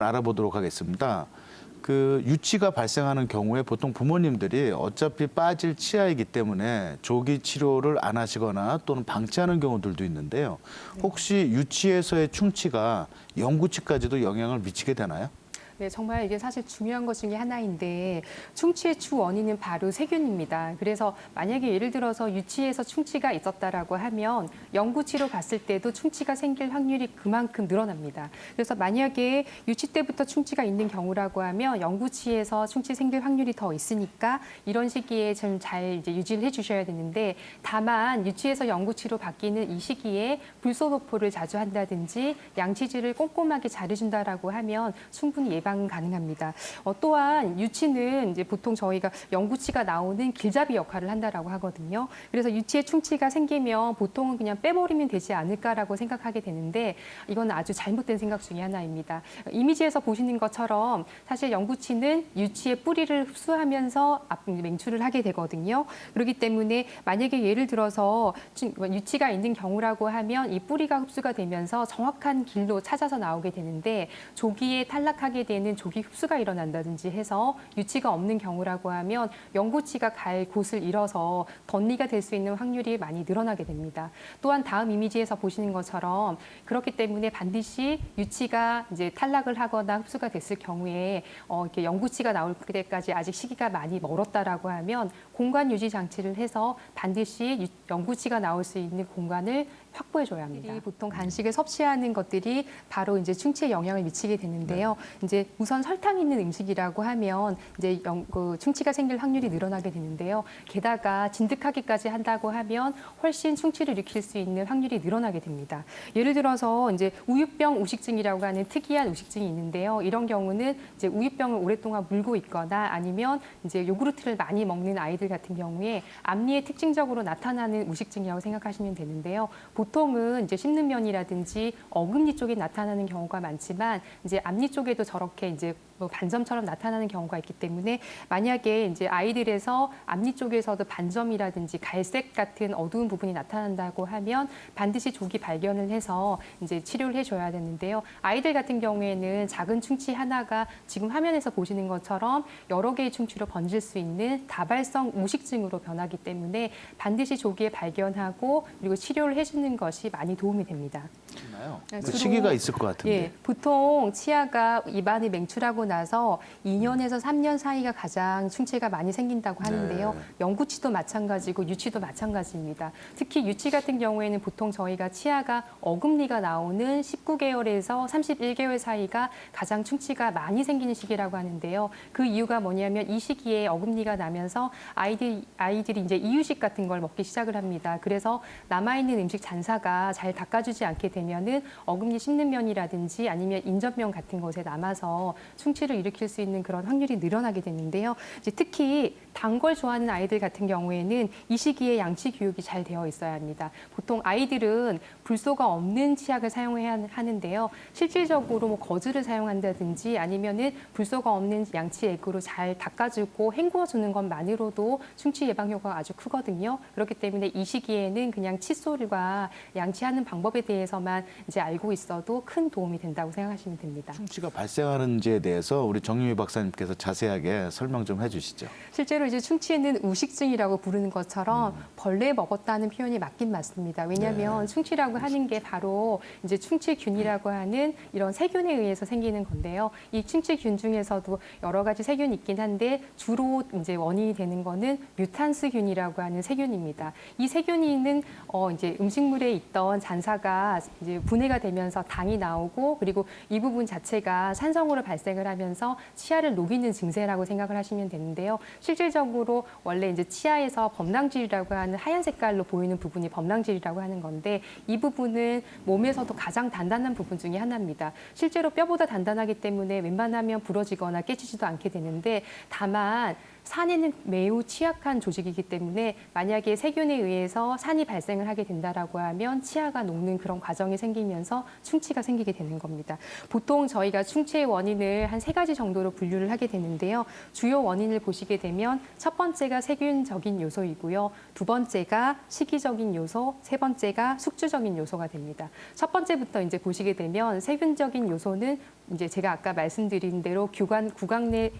알아보도록 하겠습니다. 그 유치가 발생하는 경우에 보통 부모님들이 어차피 빠질 치아이기 때문에 조기 치료를 안 하시거나 또는 방치하는 경우들도 있는데요. 혹시 유치에서의 충치가 영구치까지도 영향을 미치게 되나요? 네, 정말 이게 사실 중요한 것 중에 하나인데 충치의 주 원인은 바로 세균입니다. 그래서 만약에 예를 들어서 유치에서 충치가 있었다라고 하면 영구치로 갔을 때도 충치가 생길 확률이 그만큼 늘어납니다. 그래서 만약에 유치 때부터 충치가 있는 경우라고 하면 영구치에서 충치 생길 확률이 더 있으니까 이런 시기에 좀 잘 이제 유지를 해주셔야 되는데 다만 유치에서 영구치로 바뀌는 이 시기에 불소도포를 자주 한다든지 양치질을 꼼꼼하게 잘해준다라고 하면 충분히 예방 가능합니다. 또한 유치는 이제 보통 저희가 영구치가 나오는 길잡이 역할을 한다라고 하거든요. 그래서 유치에 충치가 생기면 보통은 그냥 빼버리면 되지 않을까라고 생각하게 되는데 이건 아주 잘못된 생각 중에 하나입니다. 이미지에서 보시는 것처럼 사실 영구치는 유치의 뿌리를 흡수하면서 맹출을 하게 되거든요. 그렇기 때문에 만약에 예를 들어서 유치가 있는 경우라고 하면 이 뿌리가 흡수가 되면서 정확한 길로 찾아서 나오게 되는데 조기에 탈락하게 되는 조기 흡수가 일어난다든지 해서 유치가 없는 경우라고 하면 영구치가 갈 곳을 잃어서 덧니가 될 수 있는 확률이 많이 늘어나게 됩니다. 또한 다음 이미지에서 보시는 것처럼 그렇기 때문에 반드시 유치가 이제 탈락을 하거나 흡수가 됐을 경우에 이렇게 영구치가 나올 때까지 아직 시기가 많이 멀었다라고 하면 공간 유지 장치를 해서 반드시 영구치가 나올 수 있는 공간을 확보해줘야 합니다. 보통 간식을 섭취하는 것들이 바로 이제 충치에 영향을 미치게 되는데요. 이제 우선 설탕 있는 음식이라고 하면 이제 충치가 생길 확률이 늘어나게 되는데요. 게다가 진득하기까지 한다고 하면 훨씬 충치를 일으킬 수 있는 확률이 늘어나게 됩니다. 예를 들어서 이제 우유병 우식증이라고 하는 특이한 우식증이 있는데요. 이런 경우는 이제 우유병을 오랫동안 물고 있거나 아니면 이제 요구르트를 많이 먹는 아이들 같은 경우에 앞니에 특징적으로 나타나는 우식증이라고 생각하시면 되는데요. 보통은 이제 씹는 면이라든지 어금니 쪽에 나타나는 경우가 많지만 이제 앞니 쪽에도 저렇게 이제 반점처럼 나타나는 경우가 있기 때문에 만약에 이제 아이들에서 앞니 쪽에서도 반점이라든지 갈색 같은 어두운 부분이 나타난다고 하면 반드시 조기 발견을 해서 이제 치료를 해줘야 되는데요. 아이들 같은 경우에는 작은 충치 하나가 지금 화면에서 보시는 것처럼 여러 개의 충치로 번질 수 있는 다발성 우식증으로 변하기 때문에 반드시 조기에 발견하고 그리고 치료를 해주는 것이 많이 도움이 됩니다. 시기가 있을 것 같은데. 예, 보통 치아가 입안에 맹출하고 나서 2년에서 3년 사이가 가장 충치가 많이 생긴다고 하는데요. 영구치도 마찬가지고 유치도 마찬가지입니다. 특히 유치 같은 경우에는 보통 저희가 치아가 어금니가 나오는 19개월에서 31개월 사이가 가장 충치가 많이 생기는 시기라고 하는데요. 그 이유가 뭐냐면 이 시기에 어금니가 나면서 아이들이 이제 이유식 같은 걸 먹기 시작을 합니다. 그래서 남아있는 음식 잔사가 잘 닦아주지 않게 되면은 어금니 씹는 면이라든지 아니면 인접면 같은 곳에 남아서 충치를 일으킬 수 있는 그런 확률이 늘어나게 되는데요. 이제 특히 단 걸 좋아하는 아이들 같은 경우에는 이 시기에 양치 교육이 잘 되어 있어야 합니다. 보통 아이들은 불소가 없는 치약을 사용해야 하는데요. 실질적으로 뭐 거즈를 사용한다든지 아니면은 불소가 없는 양치 액으로 잘 닦아주고 헹구어주는 것만으로도 충치 예방 효과가 아주 크거든요. 그렇기 때문에 이 시기에는 그냥 칫솔과 양치하는 방법에 대해서만 이제 알고 있어도 큰 도움이 된다고 생각하시면 됩니다. 충치가 발생하는지에 대해서 우리 정유미 박사님께서 자세하게 설명 좀 해주시죠. 실제로 이제 충치에는 우식증이라고 부르는 것처럼 벌레 먹었다는 표현이 맞긴 맞습니다. 왜냐하면 충치라고 하는 게 바로 이제 충치균이라고 하는 이런 세균에 의해서 생기는 건데요. 이 충치균 중에서도 여러 가지 세균이 있긴 한데 주로 이제 원인이 되는 거는 뮤탄스균이라고 하는 세균입니다. 이 세균이는 이제 음식물에 있던 잔사가 이제 분해가 되면서 당이 나오고 그리고 이 부분 자체가 산성으로 발생을 하면서 치아를 녹이는 증세라고 생각을 하시면 되는데요. 실질적으로 원래 이제 치아에서 범랑질이라고 하는 하얀 색깔로 보이는 부분이 범랑질이라고 하는 건데 이 부분은 몸에서도 가장 단단한 부분 중에 하나입니다. 실제로 뼈보다 단단하기 때문에 웬만하면 부러지거나 깨지지도 않게 되는데 다만 산에는 매우 취약한 조직이기 때문에 만약에 세균에 의해서 산이 발생을 하게 된다라고 하면 치아가 녹는 그런 과정이 생기면서 충치가 생기게 되는 겁니다. 보통 저희가 충치의 원인을 한 3가지 정도로 분류를 하게 되는데요. 주요 원인을 보시게 되면 첫 번째가 세균적인 요소이고요. 두 번째가 식이적인 요소, 세 번째가 숙주적인 요소가 됩니다. 첫 번째부터 이제 보시게 되면 세균적인 요소는 이제 제가 아까 말씀드린 대로 구강 내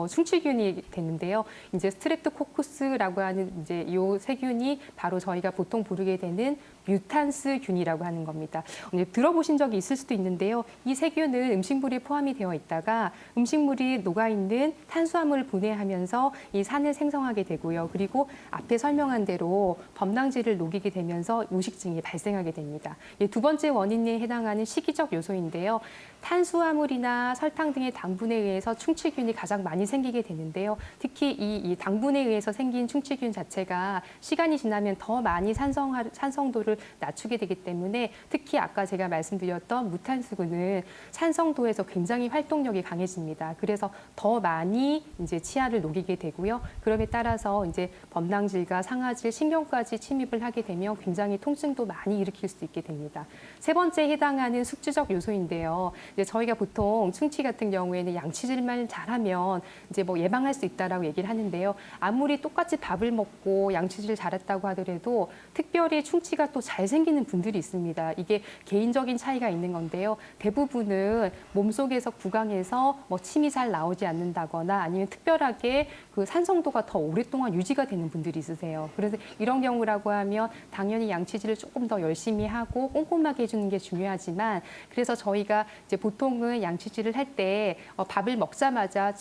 충치균이 되는데요. 이제 스트랩토코쿠스라고 하는 이제 이 세균이 바로 저희가 보통 부르게 되는 뮤탄스균이라고 하는 겁니다. 들어보신 적이 있을 수도 있는데요. 이 세균은 음식물에 포함이 되어 있다가 음식물이 녹아있는 탄수화물을 분해하면서 이 산을 생성하게 되고요. 그리고 앞에 설명한 대로 범랑질을 녹이게 되면서 요식증이 발생하게 됩니다. 두 번째 원인에 해당하는 식이적 요소인데요. 탄수화물이나 설탕 등의 당분에 의해서 충치균이 가장 많이 생기게 되는데요. 특히 이 당분에 의해서 생긴 충치균 자체가 시간이 지나면 더 많이 산성도를 낮추게 되기 때문에 특히 아까 제가 말씀드렸던 무탄수균은 산성도에서 굉장히 활동력이 강해집니다. 그래서 더 많이 이제 치아를 녹이게 되고요. 그럼에 따라서 이제 범랑질과 상아질, 신경까지 침입을 하게 되면 굉장히 통증도 많이 일으킬 수 있게 됩니다. 세 번째 해당하는 숙주적 요소인데요. 이제 저희가 보통 충치 같은 경우에는 양치질만 잘하면 이제 뭐 예방할 수 있다라고 얘기를 하는데요. 아무리 똑같이 밥을 먹고 양치질 잘했다고 하더라도 특별히 충치가 또 잘 생기는 분들이 있습니다. 이게 개인적인 차이가 있는 건데요. 대부분은 몸속에서 구강에서 뭐 침이 잘 나오지 않는다거나 아니면 특별하게 그 산성도가 더 오랫동안 유지가 되는 분들이 있으세요. 그래서 이런 경우라고 하면 당연히 양치질을 조금 더 열심히 하고 꼼꼼하게 해주는 게 중요하지만 그래서 저희가 이제 보통은 양치질을 할 때 밥을 먹자마자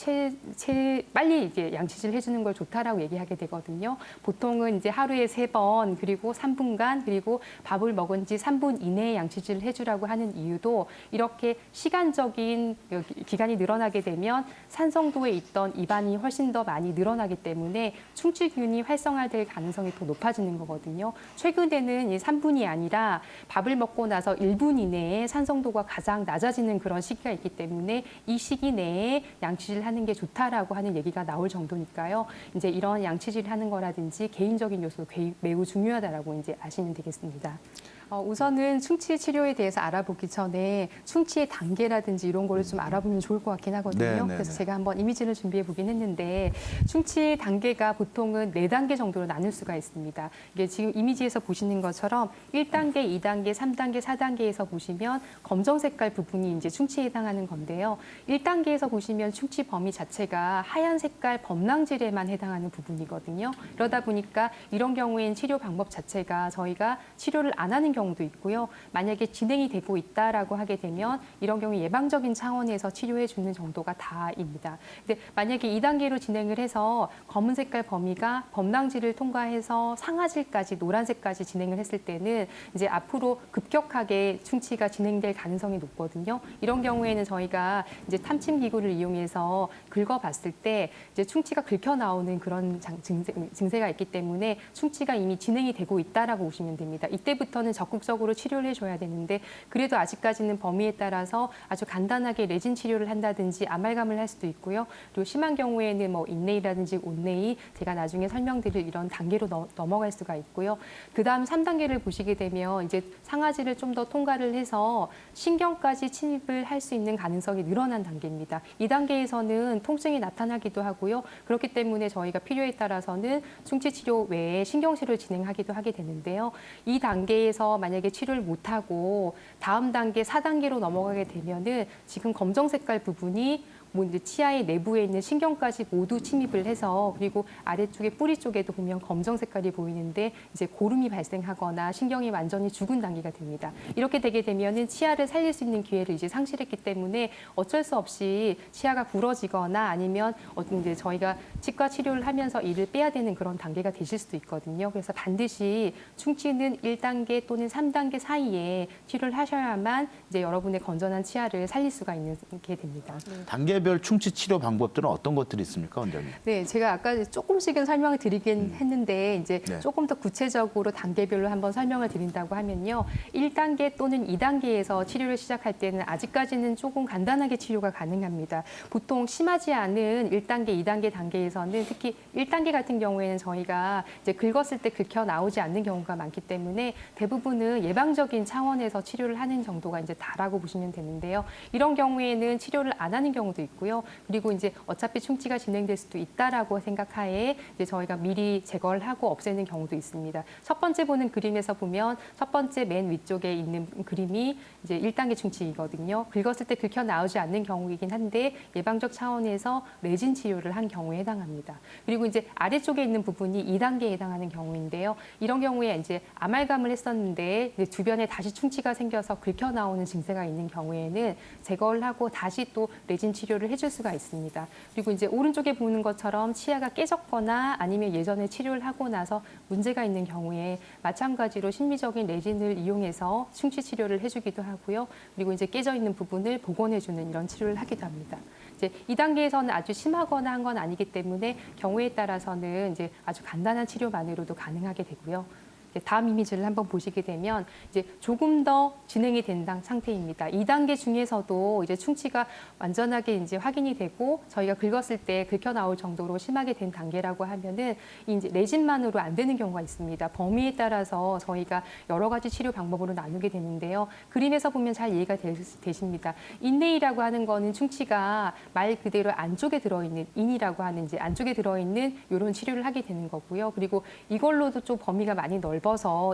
빨리 이제 양치질 해주는 걸 좋다라고 얘기하게 되거든요. 보통은 이제 하루에 3번 그리고 3분간 그리고 밥을 먹은 지 3분 이내에 양치질을 해주라고 하는 이유도 이렇게 시간적인 기간이 늘어나게 되면 산성도에 있던 입안이 훨씬 더 많이 늘어나기 때문에 충치균이 활성화될 가능성이 더 높아지는 거거든요. 최근에는 이 3분이 아니라 밥을 먹고 나서 1분 이내에 산성도가 가장 낮아지는 그런 시기가 있기 때문에 이 시기 내에 양치질을 하는 게 좋다라고 하는 얘기가 나올 정도니까요. 이제 이런 양치질을 하는 거라든지 개인적인 요소 매우 중요하다라고 이제 아시면 되겠습니다. 우선은 충치 치료에 대해서 알아보기 전에 충치의 단계라든지 이런 거를 좀 알아보면 좋을 것 같긴 하거든요. 네, 네, 그래서 네. 제가 한번 이미지를 준비해 보긴 했는데 충치 단계가 보통은 4단계 정도로 나눌 수가 있습니다. 이게 지금 이미지에서 보시는 것처럼 1단계, 2단계, 3단계, 4단계에서 보시면 검정 색깔 부분이 이제 충치에 해당하는 건데요. 1단계에서 보시면 충치 범위 자체가 하얀 색깔 범랑질에만 해당하는 부분이거든요. 그러다 보니까 이런 경우에는 치료 방법 자체가 저희가 치료를 안 하는 경우도 있고요. 만약에 진행이 되고 있다라고 하게 되면 이런 경우 예방적인 차원에서 치료해 주는 정도가 다입니다. 근데 만약에 2단계로 진행을 해서 검은 색깔 범위가 범랑질을 통과해서 상아질까지 노란색까지 진행을 했을 때는 이제 앞으로 급격하게 충치가 진행될 가능성이 높거든요. 이런 경우에는 저희가 이제 탐침 기구를 이용해서 긁어봤을 때 이제 충치가 긁혀 나오는 그런 증세가 있기 때문에 충치가 이미 진행이 되고 있다라고 보시면 됩니다. 이때부터는 적극적으로 치료를 해줘야 되는데 그래도 아직까지는 범위에 따라서 아주 간단하게 레진 치료를 한다든지 아말감을 할 수도 있고요. 그리고 심한 경우에는 뭐 인네이라든지 온네이 제가 나중에 설명드릴 이런 단계로 넘어갈 수가 있고요. 그다음 3단계를 보시게 되면 이제 상아지를 좀 더 통과를 해서 신경까지 침입을 할 수 있는 가능성이 늘어난 단계입니다. 이 단계에서는 통증이 나타나기도 하고요. 그렇기 때문에 저희가 필요에 따라서는 충치 치료 외에 신경치료를 진행하기도 하게 되는데요. 이 단계에서 만약에 치료를 못하고 다음 단계 4단계로 넘어가게 되면은 지금 검정 색깔 부분이 뭐 이제 치아의 내부에 있는 신경까지 모두 침입을 해서 그리고 아래쪽에 뿌리 쪽에도 보면 검정 색깔이 보이는데 이제 고름이 발생하거나 신경이 완전히 죽은 단계가 됩니다. 이렇게 되게 되면은 치아를 살릴 수 있는 기회를 이제 상실했기 때문에 어쩔 수 없이 치아가 부러지거나 아니면 이제 저희가 치과 치료를 하면서 이를 빼야 되는 그런 단계가 되실 수도 있거든요. 그래서 반드시 충치는 1단계 또는 3단계 사이에 치료를 하셔야만 이제 여러분의 건전한 치아를 살릴 수가 있는 게 됩니다. 단계별 충치 치료 방법들은 어떤 것들이 있습니까, 원장님? 네, 제가 아까 조금씩은 설명을 드리긴 했는데 이제 네. 조금 더 구체적으로 단계별로 한번 설명을 드린다고 하면요. 1단계 또는 2단계에서 치료를 시작할 때는 아직까지는 조금 간단하게 치료가 가능합니다. 보통 심하지 않은 1단계, 2단계 단계에서는 특히 1단계 같은 경우에는 저희가 이제 긁었을 때 긁혀 나오지 않는 경우가 많기 때문에 대부분은 예방적인 차원에서 치료를 하는 정도가 이제 다라고 보시면 되는데요. 이런 경우에는 치료를 안 하는 경우도 있고 있고요. 그리고 이제 어차피 충치가 진행될 수도 있다라고 생각하에 이제 저희가 미리 제거를 하고 없애는 경우도 있습니다. 첫 번째 보는 그림에서 보면 첫 번째 맨 위쪽에 있는 그림이 이제 1단계 충치이거든요. 긁었을 때 긁혀 나오지 않는 경우이긴 한데 예방적 차원에서 레진 치료를 한 경우에 해당합니다. 그리고 이제 아래쪽에 있는 부분이 2단계에 해당하는 경우인데요. 이런 경우에 이제 아말감을 했었는데 이제 주변에 다시 충치가 생겨서 긁혀 나오는 증세가 있는 경우에는 제거를 하고 다시 또 레진 치료를 해줄 수가 있습니다. 그리고 이제 오른쪽에 보는 것처럼 치아가 깨졌거나 아니면 예전에 치료를 하고 나서 문제가 있는 경우에 마찬가지로 심미적인 레진을 이용해서 충치 치료를 해주기도 하고요. 그리고 이제 깨져 있는 부분을 복원해주는 이런 치료를 하기도 합니다. 이제 2단계에서는 아주 심하거나 한 건 아니기 때문에 경우에 따라서는 이제 아주 간단한 치료만으로도 가능하게 되고요. 다음 이미지를 한번 보시게 되면 이제 조금 더 진행이 된 상태입니다. 2단계 중에서도 이제 충치가 완전하게 이제 확인이 되고 저희가 긁었을 때 긁혀 나올 정도로 심하게 된 단계라고 하면은 이제 레진만으로 안 되는 경우가 있습니다. 범위에 따라서 저희가 여러 가지 치료 방법으로 나누게 되는데요. 그림에서 보면 잘 이해가 되십니다. 인레이라고 하는 거는 충치가 말 그대로 안쪽에 들어있는 인이라고 하는 이제 안쪽에 들어있는 이런 치료를 하게 되는 거고요. 그리고 이걸로도 좀 범위가 많이 넓어서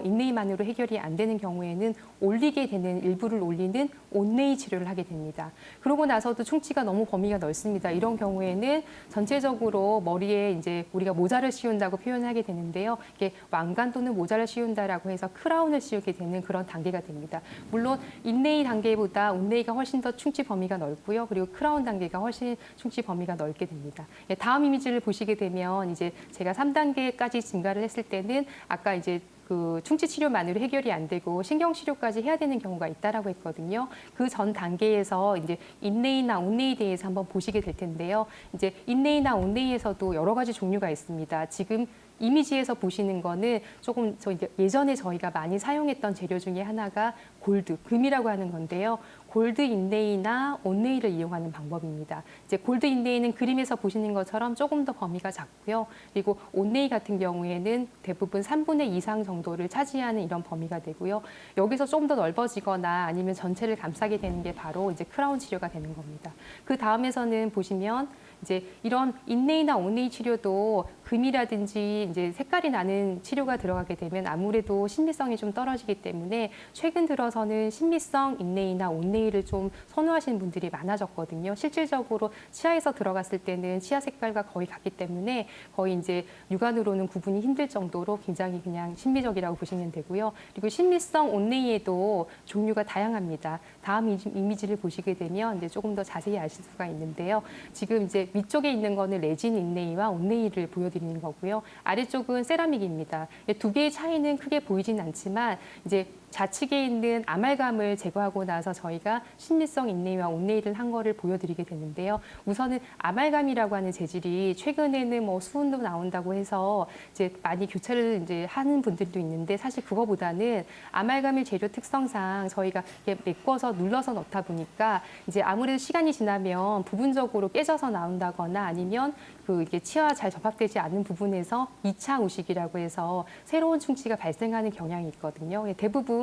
인레이만으로 해결이 안 되는 경우에는 올리게 되는 일부를 올리는 온레이 치료를 하게 됩니다. 그러고 나서도 충치가 너무 범위가 넓습니다. 이런 경우에는 전체적으로 머리에 이제 우리가 모자를 씌운다고 표현하게 되는데요. 이게 왕관 또는 모자를 씌운다라고 해서 크라운을 씌우게 되는 그런 단계가 됩니다. 물론 인레이 단계보다 온레이가 훨씬 더 충치 범위가 넓고요. 그리고 크라운 단계가 훨씬 충치 범위가 넓게 됩니다. 다음 이미지를 보시게 되면 이제 제가 3단계까지 증가를 했을 때는 아까 이제 그 충치 치료만으로 해결이 안 되고 신경 치료까지 해야 되는 경우가 있다라고 했거든요. 그 전 단계에서 이제 인레이나 온레이에 대해서 한번 보시게 될 텐데요. 이제 인레이나 온레이에서도 여러 가지 종류가 있습니다. 지금 이미지에서 보시는 거는 조금 예전에 저희가 많이 사용했던 재료 중에 하나가 골드, 금이라고 하는 건데요. 골드 인레이나 온레이를 이용하는 방법입니다. 이제 골드 인레이는 그림에서 보시는 것처럼 조금 더 범위가 작고요. 그리고 온레이 같은 경우에는 대부분 3분의 2 이상 정도를 차지하는 이런 범위가 되고요. 여기서 좀 더 넓어지거나 아니면 전체를 감싸게 되는 게 바로 이제 크라운 치료가 되는 겁니다. 그 다음에서는 보시면 이제 이런 인레이나 온레이 치료도 금이라든지 이제 색깔이 나는 치료가 들어가게 되면 아무래도 신미성이 좀 떨어지기 때문에 최근 들어서는 신미성 인레이나 온레이를 좀 선호하시는 분들이 많아졌거든요. 실질적으로 치아에서 들어갔을 때는 치아 색깔과 거의 같기 때문에 거의 이제 육안으로는 구분이 힘들 정도로 굉장히 그냥 신미적이라고 보시면 되고요. 그리고 신미성 온레이에도 종류가 다양합니다. 다음 이미지를 보시게 되면 이제 조금 더 자세히 아실 수가 있는데요. 지금 이제 위쪽에 있는 거는 레진 인레이와 온레이를 보여드리는 거고요. 아래쪽은 세라믹입니다. 두 개의 차이는 크게 보이진 않지만 이제 좌측에 있는 아말감을 제거하고 나서 저희가 신미성 인레이와 온레이를 한 거를 보여드리게 되는데요. 우선은 아말감이라고 하는 재질이 최근에는 뭐 수은도 나온다고 해서 이제 많이 교체를 이제 하는 분들도 있는데 사실 그거보다는 아말감의 재료 특성상 저희가 메꿔서 눌러서 넣다 보니까 이제 아무래도 시간이 지나면 부분적으로 깨져서 나온다거나 아니면 그 이게 치아와 잘 접합되지 않는 부분에서 2차 우식이라고 해서 새로운 충치가 발생하는 경향이 있거든요. 대부분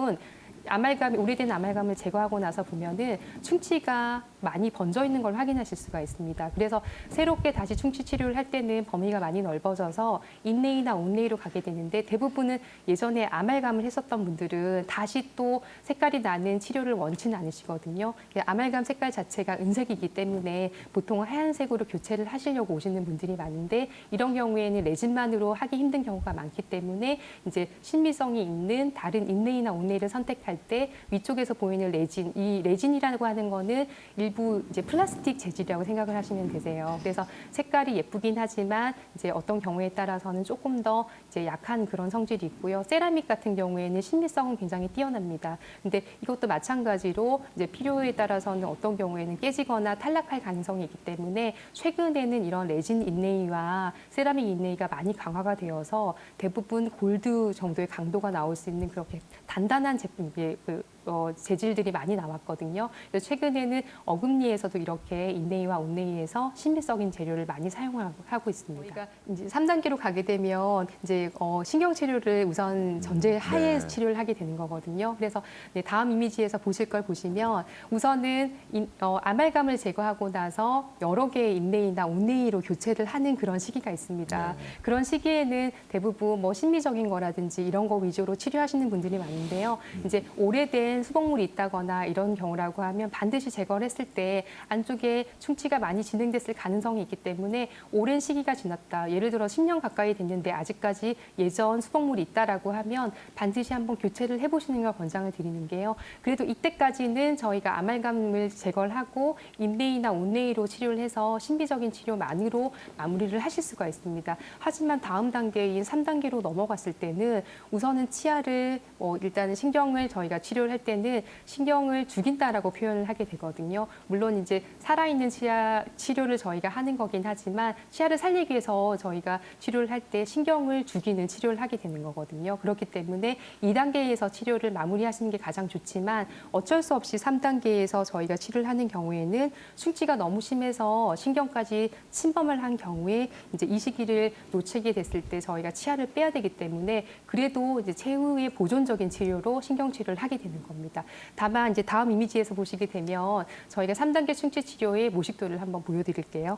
오래된 아말감을 제거하고 나서 보면은 충치가 많이 번져 있는 걸 확인하실 수가 있습니다. 그래서 새롭게 다시 충치 치료를 할 때는 범위가 많이 넓어져서 인레이나 온레이로 가게 되는데 대부분은 예전에 아말감을 했었던 분들은 다시 또 색깔이 나는 치료를 원치는 않으시거든요. 아말감 색깔 자체가 은색이기 때문에 보통 하얀색으로 교체를 하시려고 오시는 분들이 많은데 이런 경우에는 레진만으로 하기 힘든 경우가 많기 때문에 이제 신미성이 있는 다른 인레이나 온레이를 선택할 때 위쪽에서 보이는 레진, 이 레진이라고 하는 거는 일부 이제 플라스틱 재질이라고 생각을 하시면 되세요. 그래서 색깔이 예쁘긴 하지만 이제 어떤 경우에 따라서는 조금 더 이제 약한 그런 성질이 있고요. 세라믹 같은 경우에는 신미성은 굉장히 뛰어납니다. 근데 이것도 마찬가지로 이제 필요에 따라서는 어떤 경우에는 깨지거나 탈락할 가능성이 있기 때문에 최근에는 이런 레진 인레이와 세라믹 인레이가 많이 강화가 되어서 대부분 골드 정도의 강도가 나올 수 있는 그렇게 단단한 제품, 재질들이 많이 나왔거든요. 그래서 최근에는 어금니에서도 이렇게 인네이와 온네이에서 신비적인 재료를 많이 사용하고 있습니다. 저희가 이제 3단계로 가게 되면 이제 신경 치료를 우선 전제하에 네. 치료를 하게 되는 거거든요. 그래서 네, 다음 이미지에서 보실 걸 보시면 우선은 아말감을 제거하고 나서 여러 개의 인네이나 온네이로 교체를 하는 그런 시기가 있습니다. 네. 그런 시기에는 대부분 뭐 심미적인 거라든지 이런 거 위주로 치료하시는 분들이 많은데요. 이제 오래된 수복물이 있다거나 이런 경우라고 하면 반드시 제거를 했을 때 안쪽에 충치가 많이 진행됐을 가능성이 있기 때문에 오랜 시기가 지났다. 예를 들어 10년 가까이 됐는데 아직까지 예전 수복물이 있다라고 하면 반드시 한번 교체를 해보시는 걸 권장을 드리는 게요. 그래도 이때까지는 저희가 아말감을 제거를 하고 인네이나 온네이로 치료를 해서 신비적인 치료만으로 마무리를 하실 수가 있습니다. 하지만 다음 단계인 3단계로 넘어갔을 때는 우선은 치아를 일단은 신경을 저희가 치료를 할 때는 신경을 죽인다라고 표현을 하게 되거든요. 물론 이제 살아있는 치아 치료를 저희가 하는 거긴 하지만 치아를 살리기 위해서 저희가 치료를 할 때 신경을 죽이는 치료를 하게 되는 거거든요. 그렇기 때문에 2단계에서 치료를 마무리하시는 게 가장 좋지만 어쩔 수 없이 3단계에서 저희가 치료를 하는 경우에는 충치가 너무 심해서 신경까지 침범을 한 경우에 이제 이 시기를 놓치게 됐을 때 저희가 치아를 빼야 되기 때문에 그래도 이제 최후의 보존적인 치료로 신경 치료를 하게 되는 겁니다. 다만 이제 다음 이미지에서 보시게 되면 저희가 3단계 충치 치료의 모식도를 한번 보여드릴게요.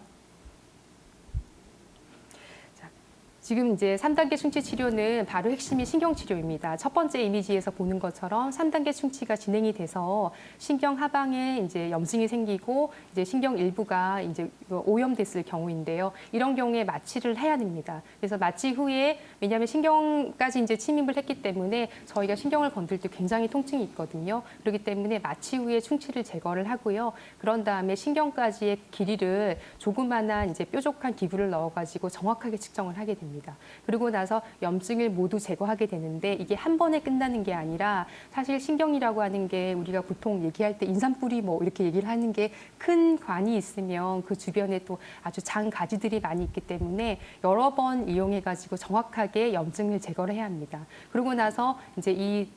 지금 이제 3단계 충치 치료는 바로 핵심이 신경 치료입니다. 첫 번째 이미지에서 보는 것처럼 3단계 충치가 진행이 돼서 신경 하방에 이제 염증이 생기고 이제 신경 일부가 이제 오염됐을 경우인데요. 이런 경우에 마취를 해야 됩니다. 그래서 마취 후에 왜냐하면 신경까지 이제 침입을 했기 때문에 저희가 신경을 건들 때 굉장히 통증이 있거든요. 그렇기 때문에 마취 후에 충치를 제거를 하고요. 그런 다음에 신경까지의 길이를 조그마한 이제 뾰족한 기구를 넣어가지고 정확하게 측정을 하게 됩니다. 그리고 나서 염증을 모두 제거하게 되는데 이게 한 번에 끝나는 게 아니라 사실 신경이라고 하는 게 우리가 보통 얘기할 때 인삼뿌리 뭐 이렇게 얘기를 하는 게 큰 관이 있으면 그 주변에 또 아주 장 가지들이 많이 있기 때문에 여러 번 이용해가지고 정확하게 염증을 제거를 해야 합니다. 그러고 나서 이제 이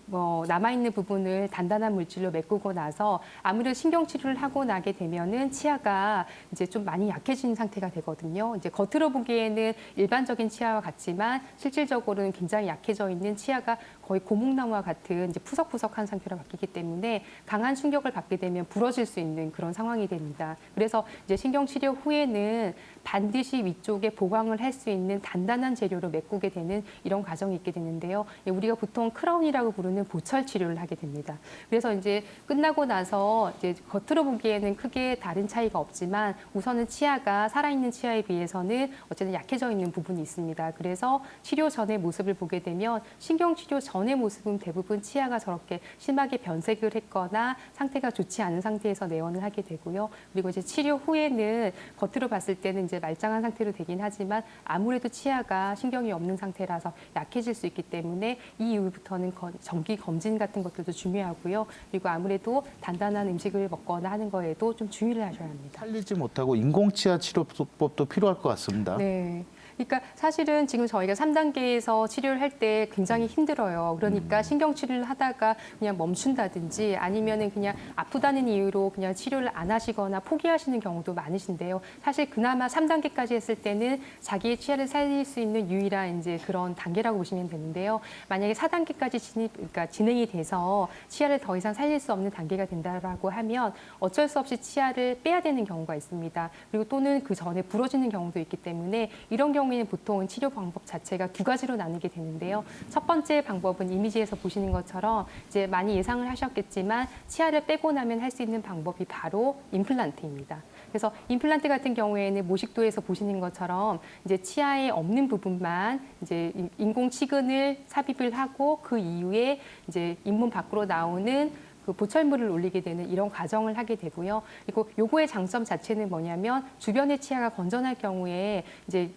남아있는 부분을 단단한 물질로 메꾸고 나서 아무래도 신경 치료를 하고 나게 되면은 치아가 이제 좀 많이 약해진 상태가 되거든요. 이제 겉으로 보기에는 일반적인 치아와 같지만 실질적으로는 굉장히 약해져 있는 치아가 거의 고목나무와 같은 이제 푸석푸석한 상태로 바뀌기 때문에 강한 충격을 받게 되면 부러질 수 있는 그런 상황이 됩니다. 그래서 이제 신경치료 후에는 반드시 위쪽에 보강을 할 수 있는 단단한 재료로 메꾸게 되는 이런 과정이 있게 되는데요. 우리가 보통 크라운이라고 부르는 보철 치료를 하게 됩니다. 그래서 이제 끝나고 나서 이제 겉으로 보기에는 크게 다른 차이가 없지만 우선은 치아가 살아있는 치아에 비해서는 어쨌든 약해져 있는 부분이 있습니다. 그래서 치료 전의 모습을 보게 되면 신경치료 전의 모습은 대부분 치아가 저렇게 심하게 변색을 했거나 상태가 좋지 않은 상태에서 내원을 하게 되고요. 그리고 이제 치료 후에는 겉으로 봤을 때는 이제 말짱한 상태로 되긴 하지만 아무래도 치아가 신경이 없는 상태라서 약해질 수 있기 때문에 이 이후부터는 정기 검진 같은 것들도 중요하고요. 그리고 아무래도 단단한 음식을 먹거나 하는 거에도 좀 주의를 하셔야 합니다. 살리지 못하고 인공치아 치료법도 필요할 것 같습니다. 네. 그러니까 사실은 지금 저희가 3단계에서 치료를 할 때 굉장히 힘들어요. 그러니까 신경치료를 하다가 그냥 멈춘다든지 아니면은 그냥 아프다는 이유로 그냥 치료를 안 하시거나 포기하시는 경우도 많으신데요. 사실 그나마 3단계까지 했을 때는 자기의 치아를 살릴 수 있는 유일한 이제 그런 단계라고 보시면 되는데요. 만약에 4단계까지 그러니까 진행이 돼서 치아를 더 이상 살릴 수 없는 단계가 된다라고 하면 어쩔 수 없이 치아를 빼야 되는 경우가 있습니다. 그리고 또는 그 전에 부러지는 경우도 있기 때문에 이런 경우에는 보통 치료 방법 자체가 두 가지로 나누게 되는데요. 첫 번째 방법은 이미지에서 보시는 것처럼 이제 많이 예상을 하셨겠지만 치아를 빼고 나면 할 수 있는 방법이 바로 임플란트입니다. 그래서 임플란트 같은 경우에는 모식도에서 보시는 것처럼 이제 치아에 없는 부분만 이제 인공 치근을 삽입을 하고 그 이후에 이제 잇몸 밖으로 나오는 그 보철물을 올리게 되는 이런 과정을 하게 되고요. 그리고 요거의 장점 자체는 뭐냐면 주변의 치아가 건전할 경우에 이제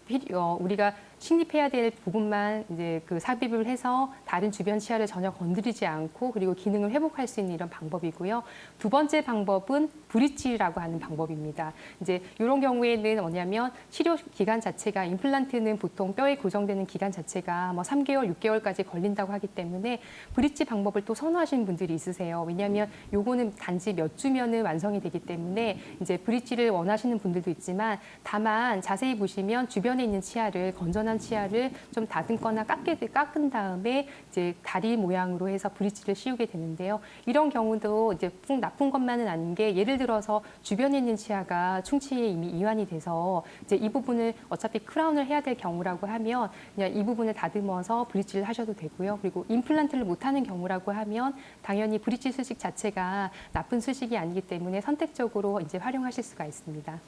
우리가 식립해야 될 부분만 이제 그 삽입을 해서 다른 주변 치아를 전혀 건드리지 않고 그리고 기능을 회복할 수 있는 이런 방법이고요. 두 번째 방법은 브릿지라고 하는 방법입니다. 이제 이런 경우에는 뭐냐면 치료 기간 자체가 임플란트는 보통 뼈에 고정되는 기간 자체가 뭐 3개월, 6개월까지 걸린다고 하기 때문에 브릿지 방법을 또 선호하시는 분들이 있으세요. 왜냐하면 요거는 단지 몇 주면은 완성이 되기 때문에 이제 브릿지를 원하시는 분들도 있지만 다만 자세히 보시면 주변에 있는 치아를 건전한 치아를 좀 다듬거나 깎은 다음에 이제 다리 모양으로 해서 브릿지를 씌우게 되는데요. 이런 경우도 이제 꼭 나쁜 것만은 아닌 게 예를 들어서 주변에 있는 치아가 충치에 이미 이완이 돼서 이제 이 부분을 어차피 크라운을 해야 될 경우라고 하면 그냥 이 부분을 다듬어서 브릿지를 하셔도 되고요. 그리고 임플란트를 못하는 경우라고 하면 당연히 브릿지 수식 자체가 나쁜 수식이 아니기 때문에 선택적으로 이제 활용하실 수가 있습니다.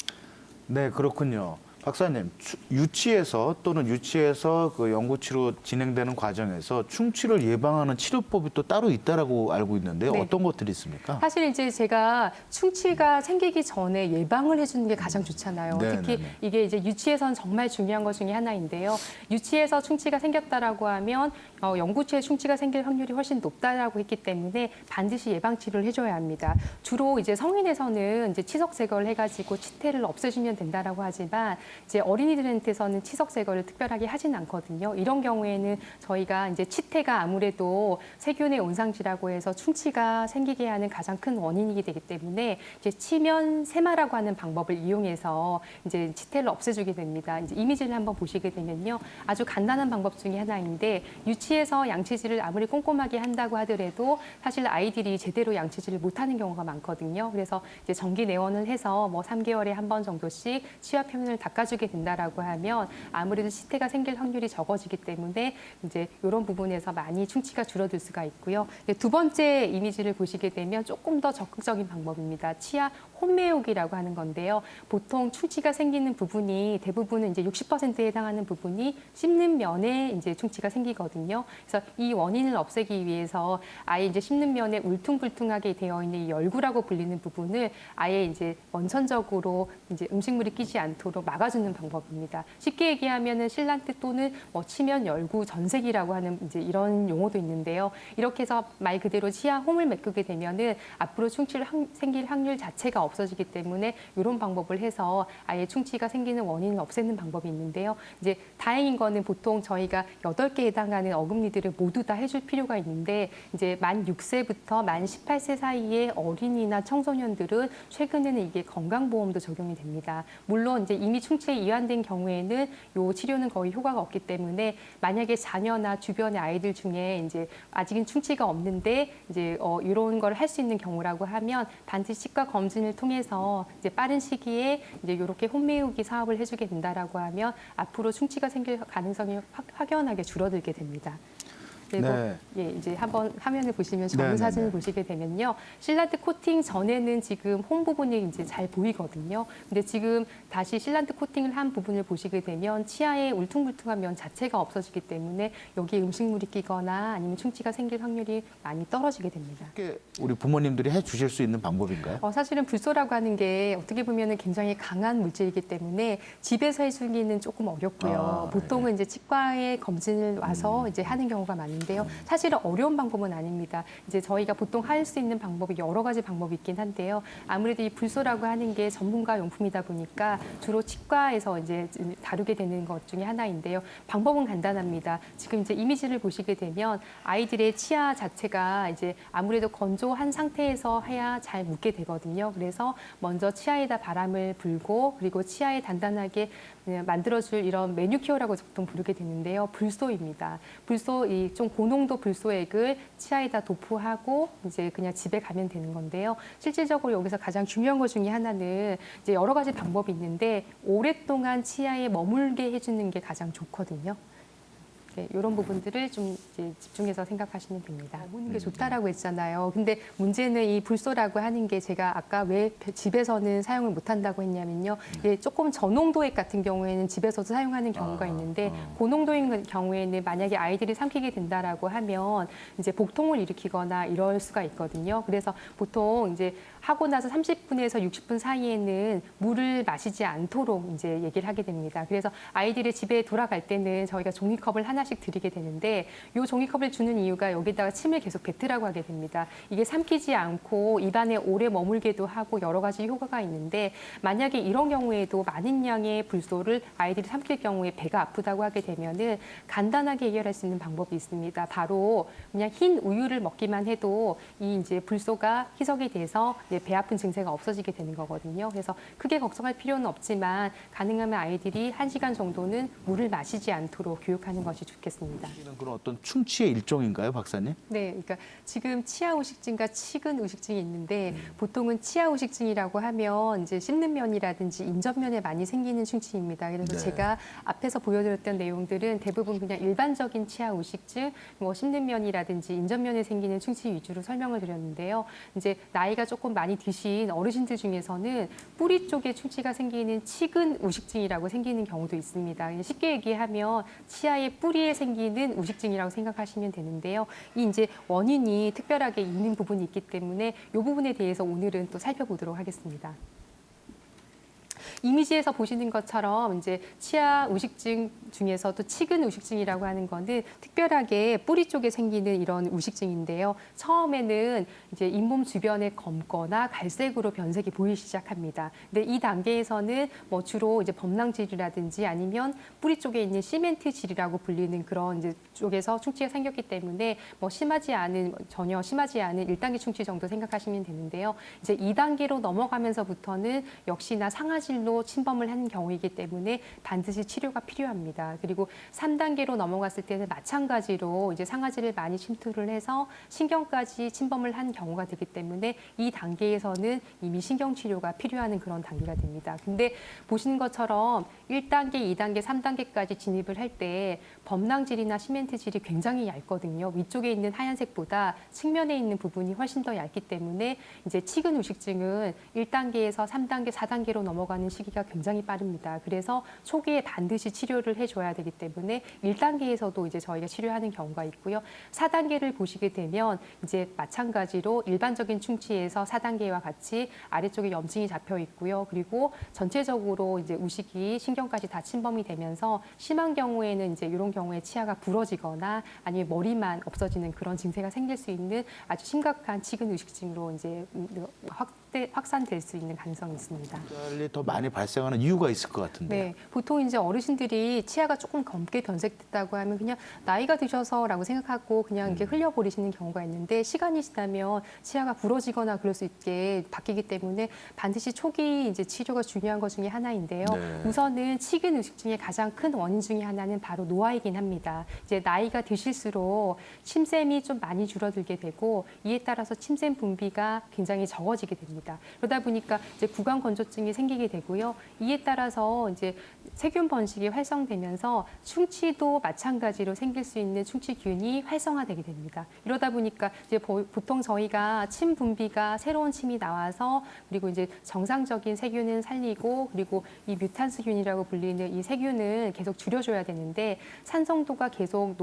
네, 그렇군요. 박사님, 유치에서 또는 유치에서 그 연구치료 진행되는 과정에서 충치를 예방하는 치료법이 또 따로 있다라고 알고 있는데요. 네. 어떤 것들이 있습니까? 사실 이제 제가 충치가 생기기 전에 예방을 해주는 게 가장 좋잖아요. 네, 특히 네, 네. 이게 이제 유치에서는 정말 중요한 것 중에 하나인데요. 유치에서 충치가 생겼다라고 하면 영구치에 충치가 생길 확률이 훨씬 높다라고 했기 때문에 반드시 예방 치료를 해줘야 합니다. 주로 이제 성인에서는 이제 치석 제거를 해가지고 치태를 없애주면 된다라고 하지만 이제 어린이들한테서는 치석 제거를 특별하게 하진 않거든요. 이런 경우에는 저희가 이제 치태가 아무래도 세균의 온상지라고 해서 충치가 생기게 하는 가장 큰 원인이기 되기 때문에 이제 치면 세마라고 하는 방법을 이용해서 이제 치태를 없애주게 됩니다. 이제 이미지를 한번 보시게 되면요, 아주 간단한 방법 중에 하나인데 유치에서 양치질을 아무리 꼼꼼하게 한다고 하더라도 사실 아이들이 제대로 양치질을 못하는 경우가 많거든요. 그래서 이제 정기 내원을 해서 뭐 3개월에 한 번 정도씩 치아 표면을 닦아주게 된다라고 하면 아무래도 치태가 생길 확률이 적어지기 때문에 이제 이런 부분에서 많이 충치가 줄어들 수가 있고요. 두 번째 이미지를 보시게 되면 조금 더 적극적인 방법입니다. 치아 홈메우기라고 하는 건데요. 보통 충치가 생기는 부분이 대부분은 이제 60%에 해당하는 부분이 씹는 면에 이제 충치가 생기거든요. 그래서 이 원인을 없애기 위해서 아예 이제 씹는 면에 울퉁불퉁하게 되어 있는 이 열구라고 불리는 부분을 아예 이제 원천적으로 이제 음식물이 끼지 않도록 막아주는 방법입니다. 쉽게 얘기하면은 실란트 또는 뭐 치면 열구 전색이라고 하는 이제 이런 용어도 있는데요. 이렇게 해서 말 그대로 치아 홈을 메꾸게 되면은 앞으로 충치를 생길 확률 자체가 없어지기 때문에 이런 방법을 해서 아예 충치가 생기는 원인을 없애는 방법이 있는데요. 이제 다행인 거는 보통 저희가 8개에 해당하는 어금니들을 모두 다 해줄 필요가 있는데 이제 만 6세부터 만 18세 사이의 어린이나 청소년들은 최근에는 이게 건강보험도 적용이 됩니다. 물론 이제 이미 충치에 이완된 경우에는 이 치료는 거의 효과가 없기 때문에 만약에 자녀나 주변의 아이들 중에 이제 아직은 충치가 없는데 이제 이런 걸 할 수 있는 경우라고 하면 반드시 치과 검진을 통해서 이제 빠른 시기에 이제 이렇게 홈메우기 사업을 해주게 된다라고 하면 앞으로 충치가 생길 가능성이 확연하게 줄어들게 됩니다. 그리고 네. 예, 이제 한번 화면을 보시면 전후 네네네. 사진을 보시게 되면요. 실란트 코팅 전에는 지금 홈 부분이 이제 잘 보이거든요. 근데 지금 다시 실란트 코팅을 한 부분을 보시게 되면 치아의 울퉁불퉁한 면 자체가 없어지기 때문에 여기에 음식물이 끼거나 아니면 충치가 생길 확률이 많이 떨어지게 됩니다. 이게 우리 부모님들이 해 주실 수 있는 방법인가요? 사실은 불소라고 하는 게 어떻게 보면 굉장히 강한 물질이기 때문에 집에서 해주기는 조금 어렵고요. 아, 보통은 이제 치과에 검진을 와서 이제 하는 경우가 많은데요. 사실은 어려운 방법은 아닙니다. 이제 저희가 보통 할 수 있는 방법이 여러 가지 방법이 있긴 한데요. 아무래도 이 불소라고 하는 게 전문가 용품이다 보니까 주로 치과에서 이제 다루게 되는 것 중에 하나인데요. 방법은 간단합니다. 지금 이제 이미지를 보시게 되면 아이들의 치아 자체가 이제 아무래도 건조한 상태에서 해야 잘 묻게 되거든요. 그래서 먼저 치아에다 바람을 불고 그리고 치아에 단단하게 만들어줄 이런 매니큐어라고 보통 부르게 되는데요. 불소입니다. 불소, 이 좀 고농도 불소액을 치아에다 도포하고 이제 그냥 집에 가면 되는 건데요. 실질적으로 여기서 가장 중요한 것 중에 하나는 이제 여러 가지 방법이 있는데 오랫동안 치아에 머물게 해주는 게 가장 좋거든요. 네, 이런 부분들을 좀 이제 집중해서 생각하시면 됩니다. 머무는 게 좋다라고 했잖아요. 근데 문제는 이 불소라고 하는 게 제가 아까 왜 집에서는 사용을 못 한다고 했냐면요. 이게 조금 저농도액 같은 경우에는 집에서도 사용하는 경우가 있는데 고농도인 경우에는 만약에 아이들이 삼키게 된다라고 하면 이제 복통을 일으키거나 이럴 수가 있거든요. 그래서 보통 이제 하고 나서 30분에서 60분 사이에는 물을 마시지 않도록 이제 얘기를 하게 됩니다. 그래서 아이들이 집에 돌아갈 때는 저희가 종이컵을 하나씩 드리게 되는데 이 종이컵을 주는 이유가 여기다가 침을 계속 뱉으라고 하게 됩니다. 이게 삼키지 않고 입안에 오래 머물게도 하고 여러 가지 효과가 있는데 만약에 이런 경우에도 많은 양의 불소를 아이들이 삼킬 경우에 배가 아프다고 하게 되면은 간단하게 해결할 수 있는 방법이 있습니다. 바로 그냥 흰 우유를 먹기만 해도 이 이제 불소가 희석이 돼서 이제 배 아픈 증세가 없어지게 되는 거거든요. 그래서 크게 걱정할 필요는 없지만 가능하면 아이들이 1시간 정도는 물을 마시지 않도록 교육하는 것이 좋겠습니다. 이는 그런 어떤 충치의 일종인가요, 박사님? 네, 그러니까 지금 치아 우식증과 치근 우식증이 있는데 보통은 치아 우식증이라고 하면 이제 씹는 면이라든지 인접면에 많이 생기는 충치입니다. 그래서 네. 제가 앞에서 보여드렸던 내용들은 대부분 그냥 일반적인 치아 우식증, 뭐 씹는 면이라든지 인접면에 생기는 충치 위주로 설명을 드렸는데요. 이제 나이가 조금 많이 드신 어르신들 중에서는 뿌리 쪽에 충치가 생기는 치근 우식증이라고 생기는 경우도 있습니다. 쉽게 얘기하면 치아의 뿌리에 생기는 우식증이라고 생각하시면 되는데요. 이 이제 원인이 특별하게 있는 부분이 있기 때문에 이 부분에 대해서 오늘은 또 살펴보도록 하겠습니다. 이미지에서 보시는 것처럼 이제 치아 우식증 중에서도 치근 우식증이라고 하는 거는 특별하게 뿌리 쪽에 생기는 이런 우식증인데요. 처음에는 이제 잇몸 주변에 검거나 갈색으로 변색이 보이기 시작합니다. 근데 이 단계에서는 뭐 주로 이제 범랑질이라든지 아니면 뿌리 쪽에 있는 시멘트질이라고 불리는 그런 이제 쪽에서 충치가 생겼기 때문에 뭐 전혀 심하지 않은 1단계 충치 정도 생각하시면 되는데요. 이제 2단계로 넘어가면서부터는 역시나 상아질로 침범을 하는 경우이기 때문에 반드시 치료가 필요합니다. 그리고 3단계로 넘어갔을 때는 마찬가지로 이제 상아질을 많이 침투를 해서 신경까지 침범을 한 경우가 되기 때문에 이 단계에서는 이미 신경 치료가 필요한 그런 단계가 됩니다. 근데 보시는 것처럼 1단계, 2단계, 3단계까지 진입을 할 때 범랑질이나 시멘트질이 굉장히 얇거든요. 위쪽에 있는 하얀색보다 측면에 있는 부분이 훨씬 더 얇기 때문에 이제 치근 우식증은 1단계에서 3단계, 4단계로 넘어가는 시기가 굉장히 빠릅니다. 그래서 초기에 반드시 치료를 해줘야 되기 때문에 1단계에서도 이제 저희가 치료하는 경우가 있고요. 4단계를 보시게 되면 이제 마찬가지로 일반적인 충치에서 4단계와 같이 아래쪽에 염증이 잡혀 있고요. 그리고 전체적으로 이제 우식이 신경까지 다 침범이 되면서 심한 경우에는 이제 이런 경우에 치아가 부러지거나 아니면 머리만 없어지는 그런 증세가 생길 수 있는 아주 심각한 치근 우식증으로 이제 확산될 수 있는 가능성이 있습니다. 빨리 더 많이 발생하는 이유가 있을 것 같은데. 네, 보통 이제 어르신들이 치아가 조금 검게 변색됐다고 하면 그냥 나이가 드셔서라고 생각하고 그냥 이렇게 흘려버리시는 경우가 있는데 시간이 지나면 치아가 부러지거나 그럴 수 있게 바뀌기 때문에 반드시 초기 이제 치료가 중요한 것 중에 하나인데요. 네. 우선은 치근 우식증의 가장 큰 원인 중에 하나는 바로 노화이긴 합니다. 이제 나이가 드실수록 침샘이 좀 많이 줄어들게 되고 이에 따라서 침샘 분비가 굉장히 적어지게 됩니다. 그러다 보니까 이제 구강 건조증이 생기게 되고요. 이에 따라서 이제 세균 번식이 활성되면서 충치도 마찬가지로 생길 수 있는 충치균이 활성화되게 됩니다. 이러다 보니까 이제 보통 저희가 침 분비가 새로운 침이 나와서 그리고 이제 정상적인 세균은 살리고 그리고 이 뮤탄스균이라고 불리는 이 세균은 계속 줄여줘야 되는데 산성도가 계속